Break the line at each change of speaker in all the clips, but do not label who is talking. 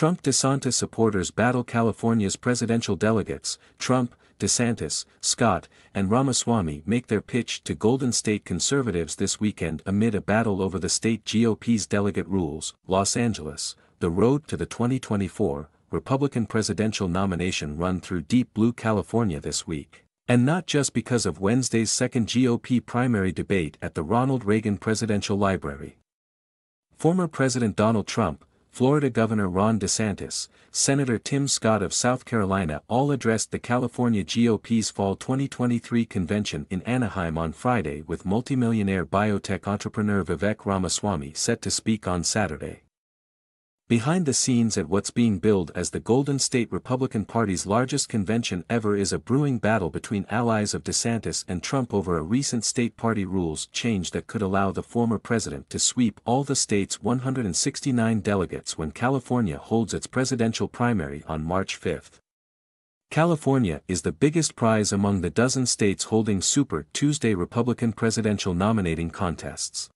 Trump-DeSantis supporters battle California's presidential delegates. Trump, DeSantis, Scott, and Ramaswamy make their pitch to Golden State conservatives this weekend amid a battle over the state GOP's delegate rules. Los Angeles, the road to the 2024 Republican presidential nomination run through deep blue California this week. And not just because of Wednesday's second GOP primary debate at the Ronald Reagan Presidential Library. Former President Donald Trump, Florida Governor Ron DeSantis, Senator Tim Scott of South Carolina all addressed the California GOP's fall 2023 convention in Anaheim on Friday, with multimillionaire biotech entrepreneur Vivek Ramaswamy set to speak on Saturday. Behind the scenes at what's being billed as the Golden State Republican Party's largest convention ever is a brewing battle between allies of DeSantis and Trump over a recent state party rules change that could allow the former president to sweep all the state's 169 delegates when California holds its presidential primary on March 5. California is the biggest prize among the dozen states holding Super Tuesday Republican presidential nominating contests.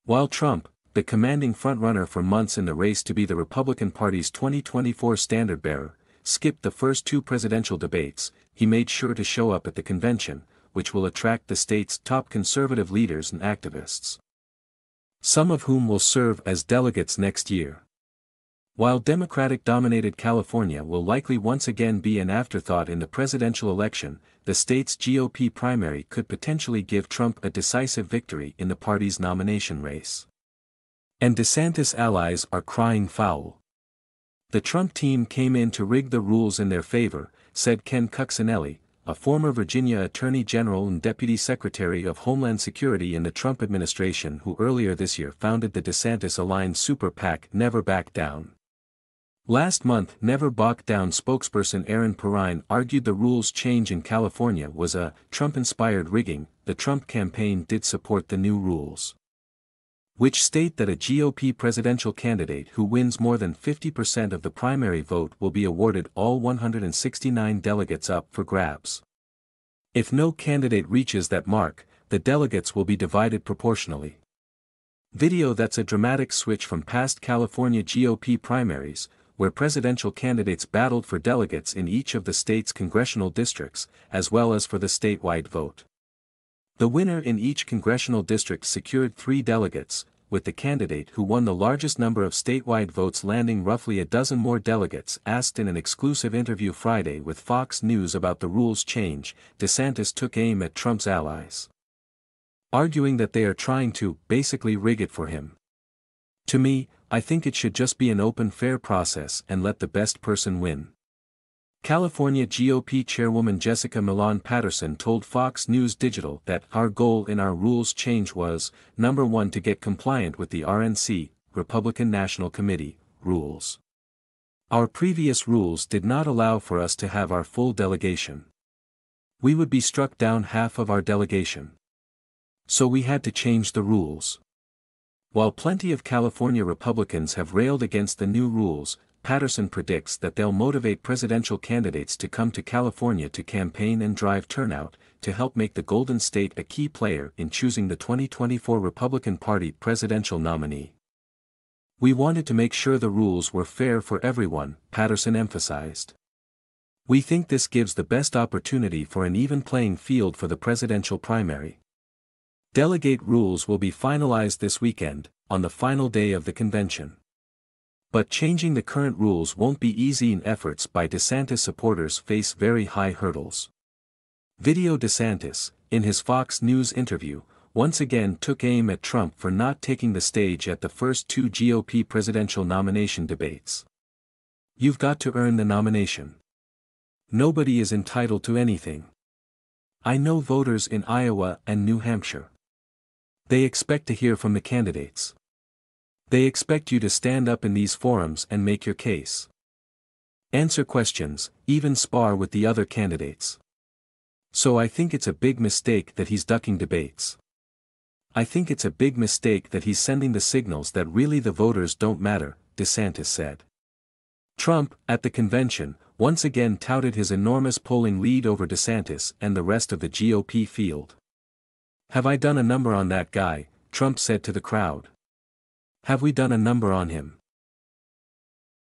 While Trump, the commanding frontrunner for months in the race to be the Republican Party's 2024 standard-bearer, skipped the first two presidential debates, he made sure to show up at the convention, which will attract the state's top conservative leaders and activists, some of whom will serve as delegates next year. While Democratic-dominated California will likely once again be an afterthought in the presidential election, the state's GOP primary could potentially give Trump a decisive victory in the party's nomination race. And DeSantis allies are crying foul. The Trump team came in to rig the rules in their favor, said Ken Cuccinelli, a former Virginia Attorney General and Deputy Secretary of Homeland Security in the Trump administration who earlier this year founded the DeSantis-aligned super PAC Never Back Down. Last month, Never Back Down spokesperson Aaron Perrine argued the rules change in California was a Trump-inspired rigging. The Trump campaign did support the new rules, which state that a GOP presidential candidate who wins more than 50% of the primary vote will be awarded all 169 delegates up for grabs. If no candidate reaches that mark, the delegates will be divided proportionally. Video that's a dramatic switch from past California GOP primaries, where presidential candidates battled for delegates in each of the state's congressional districts, as well as for the statewide vote. The winner in each congressional district secured 3 delegates, with the candidate who won the largest number of statewide votes landing roughly a dozen more delegates. Asked in an exclusive interview Friday with Fox News about the rules change, DeSantis took aim at Trump's allies, arguing that they are trying to, basically rig it for him. To me, I think it should just be an open fair process and let the best person win. California GOP chairwoman Jessica Millan Patterson told Fox News Digital that our goal in our rules change was, number 1, to get compliant with the RNC, Republican National Committee, rules. Our previous rules did not allow for us to have our full delegation. We would be struck down half of our delegation. So we had to change the rules. While plenty of California Republicans have railed against the new rules, Patterson predicts that they'll motivate presidential candidates to come to California to campaign and drive turnout, to help make the Golden State a key player in choosing the 2024 Republican Party presidential nominee. We wanted to make sure the rules were fair for everyone, Patterson emphasized. We think this gives the best opportunity for an even playing field for the presidential primary. Delegate rules will be finalized this weekend, on the final day of the convention. But changing the current rules won't be easy, and efforts by DeSantis supporters face very high hurdles. Video DeSantis, in his Fox News interview, once again took aim at Trump for not taking the stage at the first 2 GOP presidential nomination debates. You've got to earn the nomination. Nobody is entitled to anything. I know voters in Iowa and New Hampshire. They expect to hear from the candidates. They expect you to stand up in these forums and make your case. Answer questions, even spar with the other candidates. So I think it's a big mistake that he's ducking debates. I think it's a big mistake that he's sending the signals that really the voters don't matter, DeSantis said. Trump, at the convention, once again touted his enormous polling lead over DeSantis and the rest of the GOP field. Have I done a number on that guy? Trump said to the crowd. Have we done a number on him?